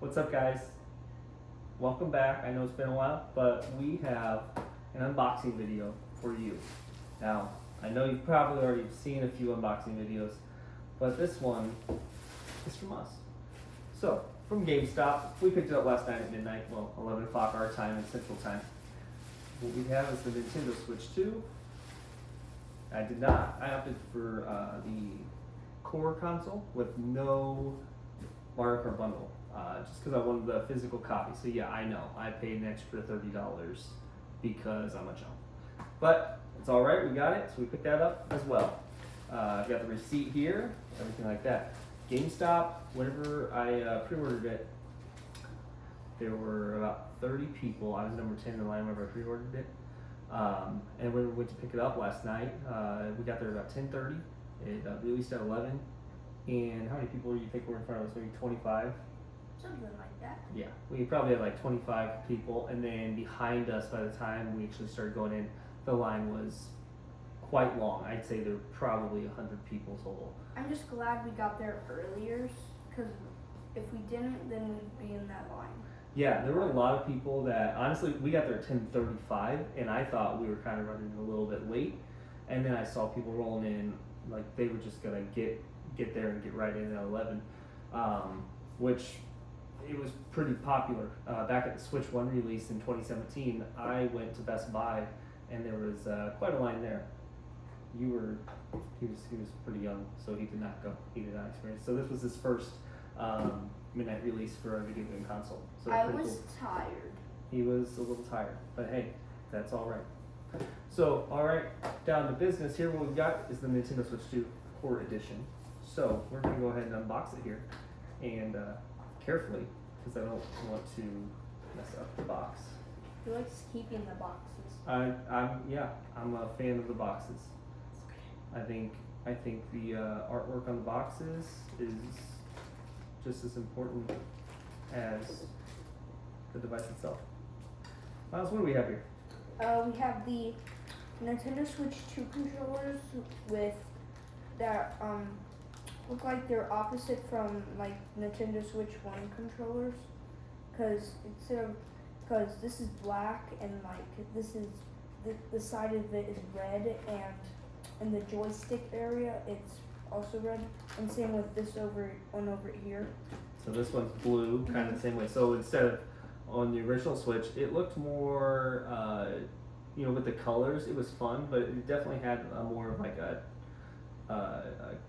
What's up, guys? Welcome back. I know it's been a while, but we have an unboxing video for you. Now, I know you've probably already seen a few unboxing videos, but this one is from us. So, from GameStop, we picked it up last night at midnight, well, 11 o'clock our time and Central Time. What we have is the Nintendo Switch 2. I did not. I opted for the core console with no Mario Kart bundle, just because I wanted the physical copy. So yeah, I know I paid an extra $30 because I'm a chump, but it's all right. We got it, so we picked that up as well. I've got the receipt here, everything like that. GameStop, whenever I pre-ordered it, there were about 30 people. I was number 10 in the line whenever I pre-ordered it. And when we went to pick it up last night, we got there about 10:30. It released at 11. And how many people do you think were in front of us? Maybe 25? Something like that. Yeah, we probably had like 25 people. And then behind us, by the time we actually started going in, the line was quite long. I'd say there were probably 100 people total. I'm just glad we got there earlier, because if we didn't, then we'd be in that line. Yeah, there were a lot of people that, honestly, we got there at 10:35, and I thought we were kind of running a little bit late. And then I saw people rolling in, like they were just going to get there and get right in at 11, which it was pretty popular. Back at the Switch 1 release in 2017, I went to Best Buy, and there was quite a line there. He was pretty young, so he did not go. He did not experience. So this was his first midnight release for a video game console. So I pretty was cool. tired. He was a little tired, but hey, that's all right. So, all right, down to business here. What we've got is the Nintendo Switch 2 Core Edition. So we're gonna go ahead and unbox it here, and carefully, because I don't want to mess up the box. He likes keeping the boxes. I'm a fan of the boxes. I think the artwork on the boxes is just as important as the device itself. Miles, what do we have here? We have the Nintendo Switch 2 controllers with that look like they're opposite from like Nintendo Switch 1 controllers, because this is black and like this is the side of it is red, and in the joystick area it's also red, and same with this one over here. So this one's blue, kind of the same way. So instead of on the original Switch, it looked more, with the colors, it was fun, but it definitely had a more of like a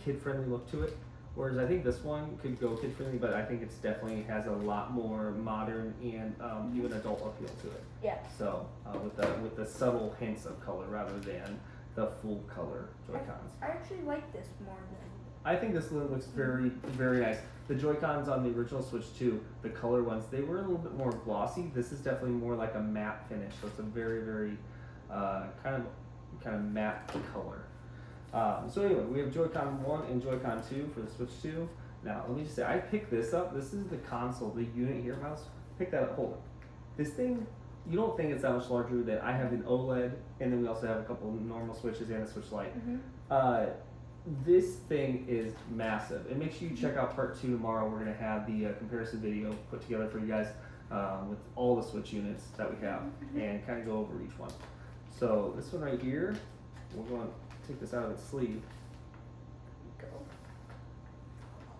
kid-friendly look to it. Whereas I think this one could go kid-friendly, but I think it's definitely has a lot more modern and even adult appeal to it. Yeah. So with the subtle hints of color rather than the full color Joy-Cons. I actually like this more than. I think this one looks very, very nice. The Joy-Cons on the original Switch 2, the color ones, they were a little bit more glossy. This is definitely more like a matte finish, so it's a very, very kind of matte color. So anyway, we have Joy-Con 1 and Joy-Con 2 for the Switch 2. Now, let me just say, I picked this up. This is the console, the unit here, Mouse. Pick that up, hold it. This thing, you don't think it's that much larger than I have an OLED, and then we also have a couple of normal Switches and a Switch Lite. Mm-hmm. This thing is massive. And make sure you check out part 2 tomorrow. We're going to have the comparison video put together for you guys with all the Switch units that we have, and kind of go over each one. So this one right here, we're going to take this out of its sleeve. Go.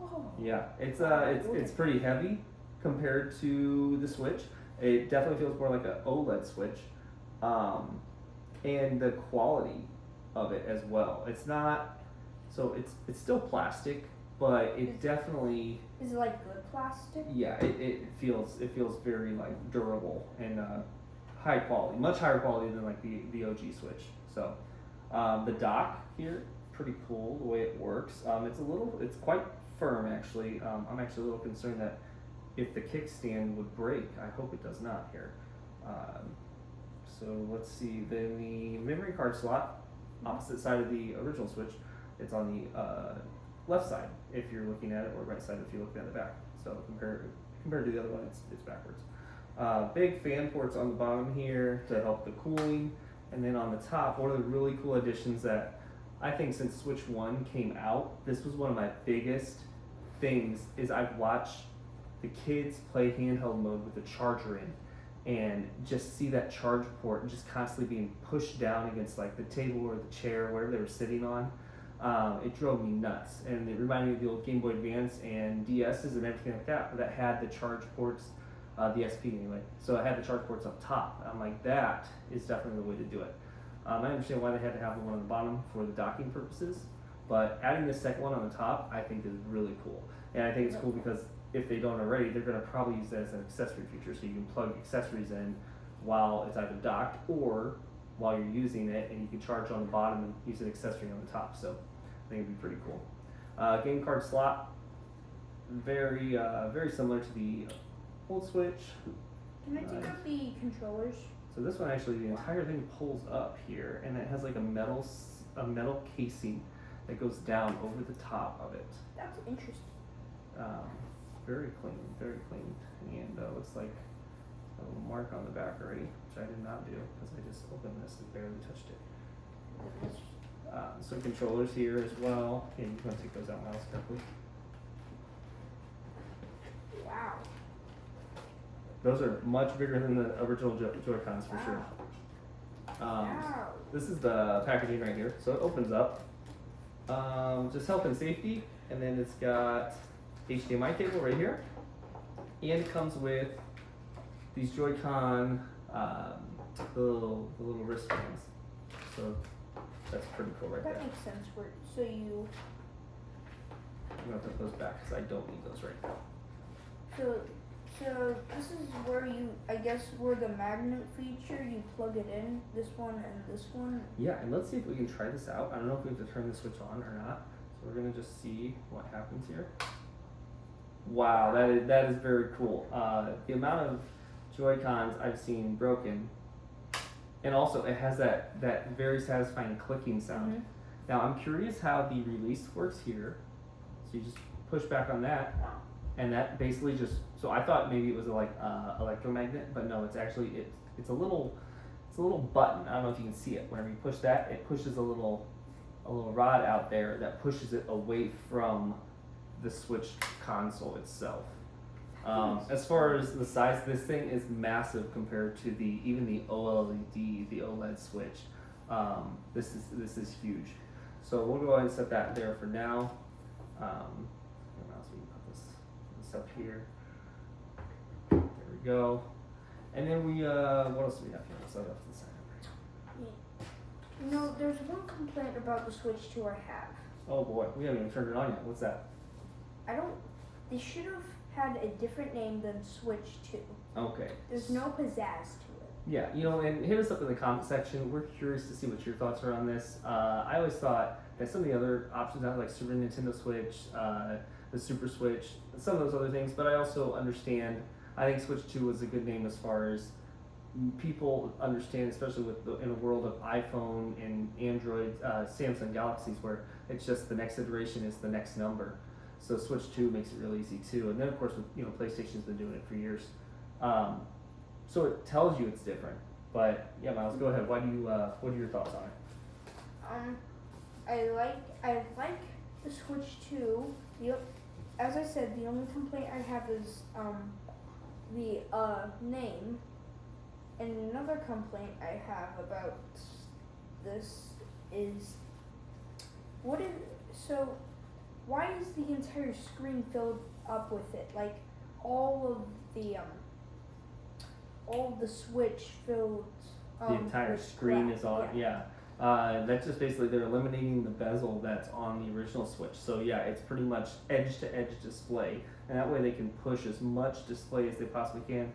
Oh. Yeah, it's pretty heavy compared to the Switch. It definitely feels more like an OLED Switch, and the quality of it as well. It's not. So it's still plastic, but it definitely. Is it like good plastic? Yeah, it feels very like durable and high quality, much higher quality than like the OG Switch. So the dock here, pretty cool the way it works. It's quite firm actually. I'm actually a little concerned that if the kickstand would break. I hope it does not here. So let's see. Then the memory card slot, opposite side of the original Switch. It's on the left side if you're looking at it, or right side if you're looking at the back. So compared to the other one, it's backwards. Big fan ports on the bottom here to help the cooling, and then on the top, one of the really cool additions that I think since Switch 1 came out, this was one of my biggest things is I've watched the kids play handheld mode with the charger in, and just see that charge port just constantly being pushed down against like the table or the chair, whatever they were sitting on. It drove me nuts, and it reminded me of the old Game Boy Advance and DS's and everything like that that had the charge ports, the SP anyway. So it had the charge ports up top. I'm like, that is definitely the way to do it. I understand why they had to have the one on the bottom for the docking purposes, but adding the second one on the top, I think is really cool. And I think it's cool because if they don't already, they're going to probably use that as an accessory feature, so you can plug accessories in while it's either docked or while you're using it, and you can charge on the bottom and use an accessory on the top. So I think it'd be pretty cool. Game card slot, very similar to the old Switch. Can I take out the controllers? So this one actually, the entire thing pulls up here, and it has like a metal casing that goes down over the top of it. That's interesting. Very clean, and looks like a little mark on the back already, which I did not do because I just opened this and barely touched it. Some controllers here as well. Yeah, you want to take those out, Miles, carefully. Wow. Those are much bigger than the original Joy-Cons for sure. Wow. This is the packaging right here. So it opens up. Just health and safety, and then it's got HDMI cable right here, and it comes with these Joy-Con, the little wristbands. So that's pretty cool right there. That makes sense. So you. I'm gonna put those back because I don't need those right now. So this is where where the magnet feature, you plug it in, this one and this one. Yeah, and let's see if we can try this out. I don't know if we have to turn the switch on or not. So we're gonna just see what happens here. Wow, that is very cool. The amount of Joy-Cons I've seen broken, and also it has that very satisfying clicking sound. Mm-hmm. Now I'm curious how the release works here. So you just push back on that, and that basically just. So I thought maybe it was like electromagnet, but no, it's actually it's a little button. I don't know if you can see it. Whenever you push that, it pushes a little rod out there that pushes it away from the Switch console itself. As far as the size, this thing is massive compared to even the OLED, the OLED Switch. This is huge. So we'll go ahead and set that there for now. So we can put this up here. There we go. And then we what else do we have here? Let's set it up to the side. You know, there's one complaint about the Switch 2 I have. Oh boy, we haven't even turned it on yet. What's that? They should have had a different name than Switch 2. Okay. There's no pizzazz to it. Yeah, and hit us up in the comment section. We're curious to see what your thoughts are on this. I always thought that some of the other options out, like Super Nintendo Switch, the Super Switch, some of those other things, but I also understand, I think Switch 2 was a good name as far as people understand, especially in a world of iPhone and Android, Samsung Galaxies, where it's just the next iteration is the next number. So Switch 2 makes it really easy too. And then of course, PlayStation's been doing it for years. So it tells you it's different. But yeah, Miles, go ahead. What are your thoughts on it? I like the Switch 2. As I said, the only complaint I have is the name. And another complaint I have about this is why is the entire screen filled up with it? Like all of the Switch filled. The entire screen is on. Yeah. That's just basically they're eliminating the bezel that's on the original Switch. So yeah, it's pretty much edge to edge display, and that way they can push as much display as they possibly can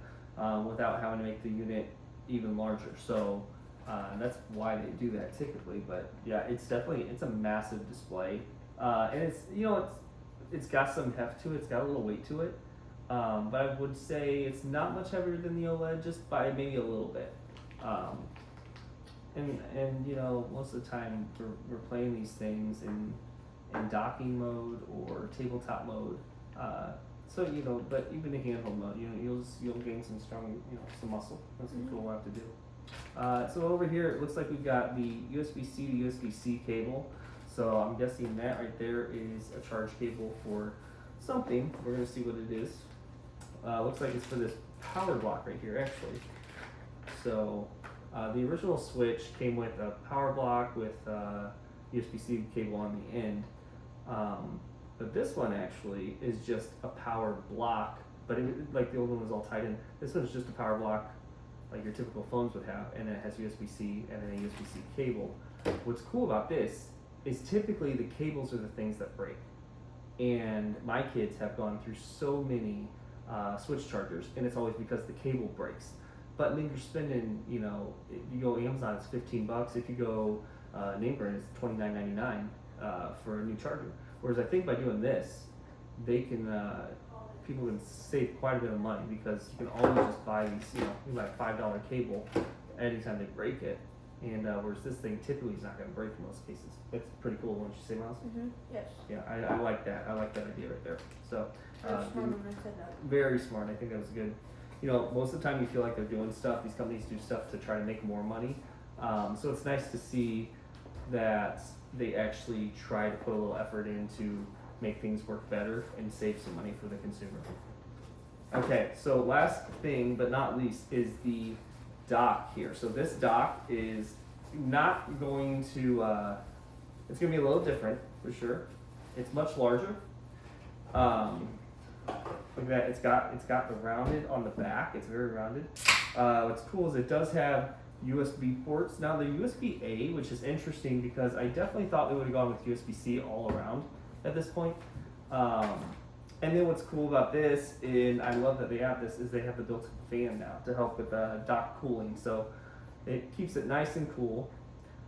without having to make the unit even larger. So that's why they do that typically. But yeah, it's a massive display, and it's got some heft to it. It's got a little weight to it. But I would say it's not much heavier than the OLED, just by maybe a little bit. And most of the time we're playing these things in docking mode or tabletop mode. But even in handheld mode, you'll gain some strong, some muscle. That's some cool we'll have to do. So over here, it looks like we've got the USB-C to USB-C cable. So I'm guessing that right there is a charge cable for something. We're gonna see what it is. looks like it's for this power block right here, actually. So the original Switch came with a power block with USB-C cable on the end. But this one actually is just a power block, but like the old one was all tied in. This one's just a power block like your typical phones would have, and it has USB-C and then a USB-C cable. What's cool about this is typically the cables are the things that break. And my kids have gone through so many Switch chargers, and it's always because the cable breaks. But then you're spending, you know, if you go Amazon, it's $15. If you go name brand, it's $29.99 for a new charger. Whereas I think by doing this, they can people can save quite a bit of money because you can always just buy these, you know, you buy a $5 cable anytime they break it. And whereas this thing typically is not going to break in most cases. It's pretty cool, wouldn't you say, Miles? Mm-hmm. Yes. Yeah, I like that. I like that idea right there. So Very smart when I said that. very smart. I think that was good. You know, most of the time you feel like they're doing stuff. These companies do stuff to try to make more money. So it's nice to see that they actually try to put a little effort in to make things work better and save some money for the consumer. Okay, so last thing but not least is the dock here. So this dock is not going to, it's going to be a little different for sure. It's much larger. Look at that, it's got the rounded on the back. It's very rounded. What's cool is it does have USB ports. Now the USB-A, which is interesting because I definitely thought they would have gone with USB-C all around at this point. And then what's cool about this, and I love that they have this, is they have the built-in fan now to help with dock cooling. So it keeps it nice and cool.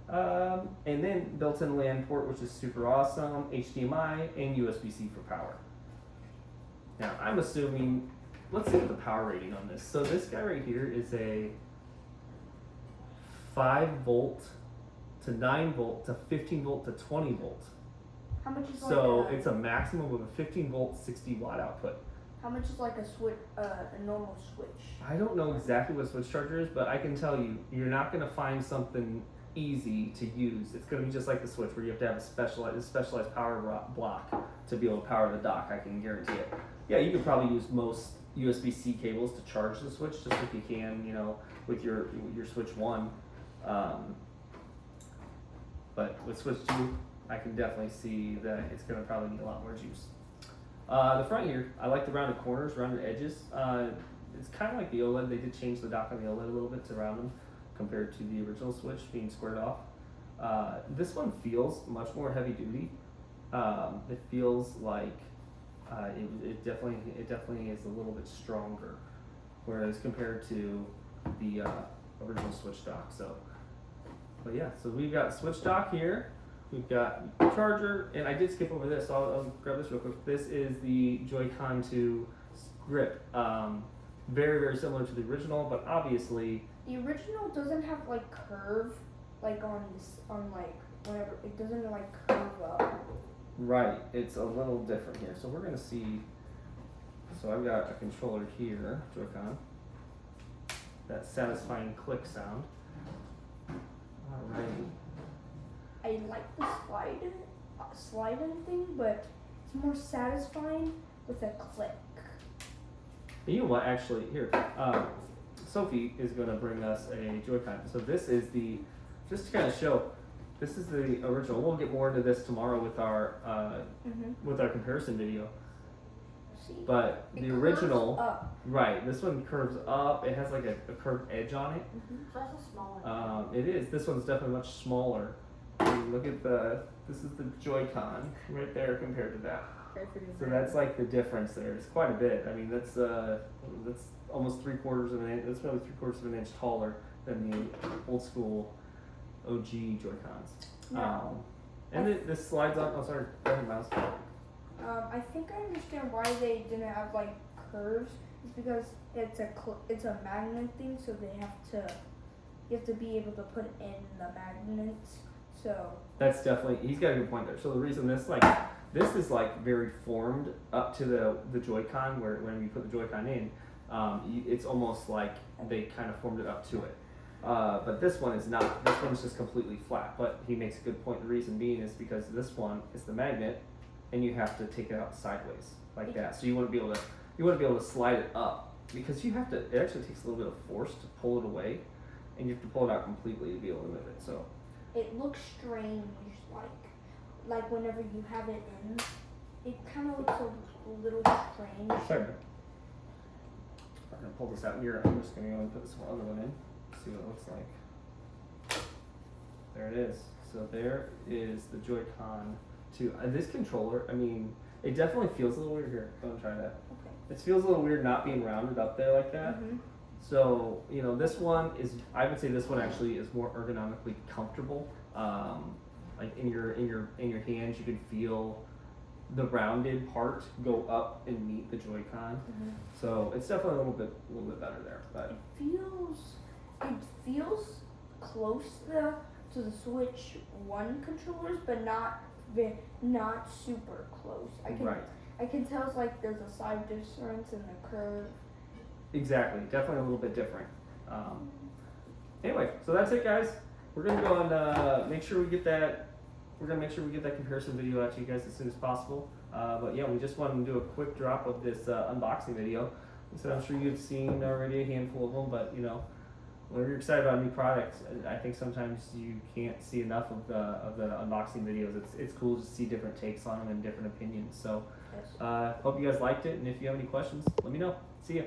And then built-in LAN port, which is super awesome, HDMI, and USB-C for power. Now I'm assuming, let's see what the power rating on this. So this guy right here is a 5 volt to 9 volt to 15 volt to 20 volt. How much is So like it's a maximum of a 15 volt 60 watt output. how much is like a switch, a normal switch? I don't know exactly what switch charger is, but I can tell you, you're not going to find something easy to use. It's going to be just like the Switch, where you have to have a specialized power block to be able to power the dock. I can guarantee it. Yeah, you could probably use most USB-C cables to charge the Switch, just like you can, you know, with your Switch 1. But with Switch 2, I can definitely see that it's going to probably need a lot more juice. The front here, I like the rounded corners, rounded edges. It's kind of like the OLED. They did change the dock on the OLED a little bit to round them compared to the original Switch being squared off. This one feels much more heavy duty. It feels like it definitely is a little bit stronger, whereas compared to the original Switch dock. So, but yeah, so we've got Switch dock here. We've got charger, and I did skip over this, so I'll grab this real quick. This is the Joy-Con 2 grip. Very, very similar to the original, but obviously The original doesn't have like curve, like on like whenever it doesn't like curve up. right, it's a little different here. So we're gonna see. So I've got a controller here, Joy-Con. That satisfying click sound. Alrighty. I like the sliding thing, but it's more satisfying with a click. And you know what? Actually, here, Sophie is going to bring us a Joy-Con. So this is just to kind of show, this is the original. We'll get more into this tomorrow with our comparison video. See? But It the curves original, up. right? This one curves up. It has like a curved edge on it. So that's a small one. It is. This one's definitely much smaller. Look at this is the Joy-Con right there compared to that. So that's like the difference there. It's quite a bit. I mean, that's almost 3/4 of an inch. That's probably 3/4 of an inch taller than the old school OG Joy-Cons. No. And this slides on. Oh, sorry. Go ahead, Miles. I think I understand why they didn't have like curves. It's because it's a magnet thing, so you have to be able to put in the magnets. So That's definitely, he's got a good point there. So the reason this is like very formed up to the Joy-Con, where when you put the Joy-Con in, it's almost like they kind of formed it up to it. But this one is not. This one's just completely flat. But he makes a good point. The reason being is because this one is the magnet, and you have to take it out sideways like that. So you want to be able to you want to be able to slide it up because you have to. It actually takes a little bit of force to pull it away, and you have to pull it out completely to be able to move it. So It looks strange, like whenever you have it in, it kind of looks a little strange. sorry. I'm gonna pull this out here. I'm just gonna go and put this other one in. See what it looks like. There it is. So there is the Joy-Con 2. This controller, I mean, it definitely feels a little weird here. Go and try that. Okay. It feels a little weird not being rounded up there like that. Mm-hmm. So, you know, this one is, I would say this one actually is more ergonomically comfortable. Like in your hands, you can feel the rounded part go up and meet the Joy-Con. Mm-hmm. So it's definitely a little bit better there. But It feels close to the Switch 1 controllers, but not super close. I can tell it's like there's a side difference in the curve. exactly, definitely a little bit different. Anyway, so that's it, guys. We're gonna go and make sure we get that. We're gonna make sure we get that comparison video out to you guys as soon as possible. But yeah, we just wanted to do a quick drop of this unboxing video. So I'm sure you've seen already a handful of them, but you know, when you're excited about new products, I think sometimes you can't see enough of the unboxing videos. It's cool to see different takes on them and different opinions. So Yes. hope you guys liked it, and if you have any questions, let me know. See ya.